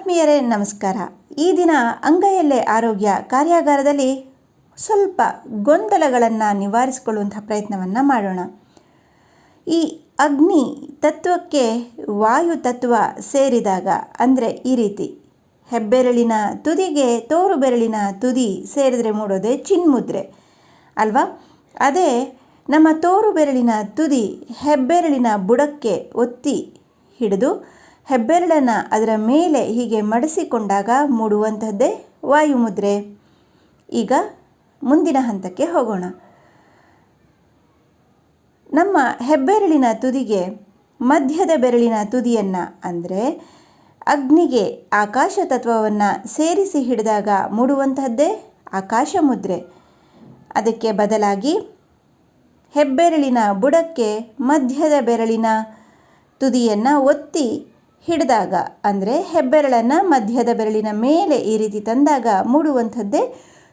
ಆತ್ಮೀಯರೇ ನಮಸ್ಕಾರ. ಈ ದಿನ ಅಂಗೈಯಲ್ಲೇ ಆರೋಗ್ಯ ಕಾರ್ಯಾಗಾರದಲ್ಲಿ ಸ್ವಲ್ಪ ಗೊಂದಲಗಳನ್ನು ನಿವಾರಿಸಿಕೊಳ್ಳುವಂಥ ಪ್ರಯತ್ನವನ್ನು ಮಾಡೋಣ. ಈ ಅಗ್ನಿ ತತ್ವಕ್ಕೆ ವಾಯು ತತ್ವ ಸೇರಿದಾಗ ಅಂದರೆ ಈ ರೀತಿ ಹೆಬ್ಬೆರಳಿನ ತುದಿಗೆ ತೋರು ಬೆರಳಿನ ತುದಿ ಸೇರಿದರೆ ಮೂಡೋದೇ ಚಿನ್ಮುದ್ರೆ ಅಲ್ವಾ. ಅದೇ ನಮ್ಮ ತೋರು ಬೆರಳಿನ ತುದಿ ಹೆಬ್ಬೆರಳಿನ ಬುಡಕ್ಕೆ ಒತ್ತಿ ಹಿಡಿದು ಹೆಬ್ಬೆರಳನ್ನು ಅದರ ಮೇಲೆ ಹೀಗೆ ಮಡಿಸಿಕೊಂಡಾಗ ಮೂಡುವಂಥದ್ದೇ ವಾಯುಮುದ್ರೆ. ಈಗ ಮುಂದಿನ ಹಂತಕ್ಕೆ ಹೋಗೋಣ. ನಮ್ಮ ಹೆಬ್ಬೆರಳಿನ ತುದಿಗೆ ಮಧ್ಯದ ಬೆರಳಿನ ತುದಿಯನ್ನು ಅಂದರೆ ಅಗ್ನಿಗೆ ಆಕಾಶ ತತ್ವವನ್ನು ಸೇರಿಸಿ ಹಿಡಿದಾಗ ಮೂಡುವಂಥದ್ದೇ ಆಕಾಶ ಮುದ್ರೆ. ಅದಕ್ಕೆ ಬದಲಾಗಿ ಹೆಬ್ಬೆರಳಿನ ಬುಡಕ್ಕೆ ಮಧ್ಯದ ಬೆರಳಿನ ತುದಿಯನ್ನು ಒತ್ತಿ ಹಿಡಿದಾಗ ಅಂದರೆ ಹೆಬ್ಬೆರಳನ್ನು ಮಧ್ಯದ ಬೆರಳಿನ ಮೇಲೆ ಈ ರೀತಿ ತಂದಾಗ ಮೂಡುವಂಥದ್ದೇ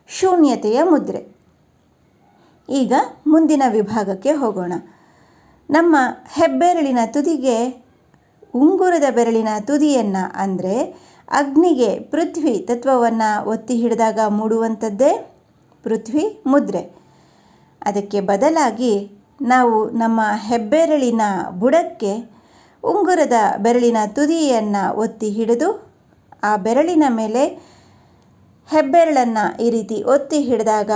ಶೂನ್ಯತೆಯ ಮುದ್ರೆ. ಈಗ ಮುಂದಿನ ವಿಭಾಗಕ್ಕೆ ಹೋಗೋಣ. ನಮ್ಮ ಹೆಬ್ಬೆರಳಿನ ತುದಿಗೆ ಉಂಗುರದ ಬೆರಳಿನ ತುದಿಯನ್ನು ಅಂದರೆ ಅಗ್ನಿಗೆ ಪೃಥ್ವಿ ತತ್ವವನ್ನು ಒತ್ತಿ ಹಿಡಿದಾಗ ಮೂಡುವಂಥದ್ದೇ ಪೃಥ್ವಿ ಮುದ್ರೆ. ಅದಕ್ಕೆ ಬದಲಾಗಿ ನಾವು ನಮ್ಮ ಹೆಬ್ಬೆರಳಿನ ಬುಡಕ್ಕೆ ಉಂಗುರದ ಬೆರಳಿನ ತುದಿಯನ್ನು ಒತ್ತಿ ಹಿಡಿದು ಆ ಬೆರಳಿನ ಮೇಲೆ ಹೆಬ್ಬೆರಳನ್ನು ಈ ರೀತಿ ಒತ್ತಿ ಹಿಡಿದಾಗ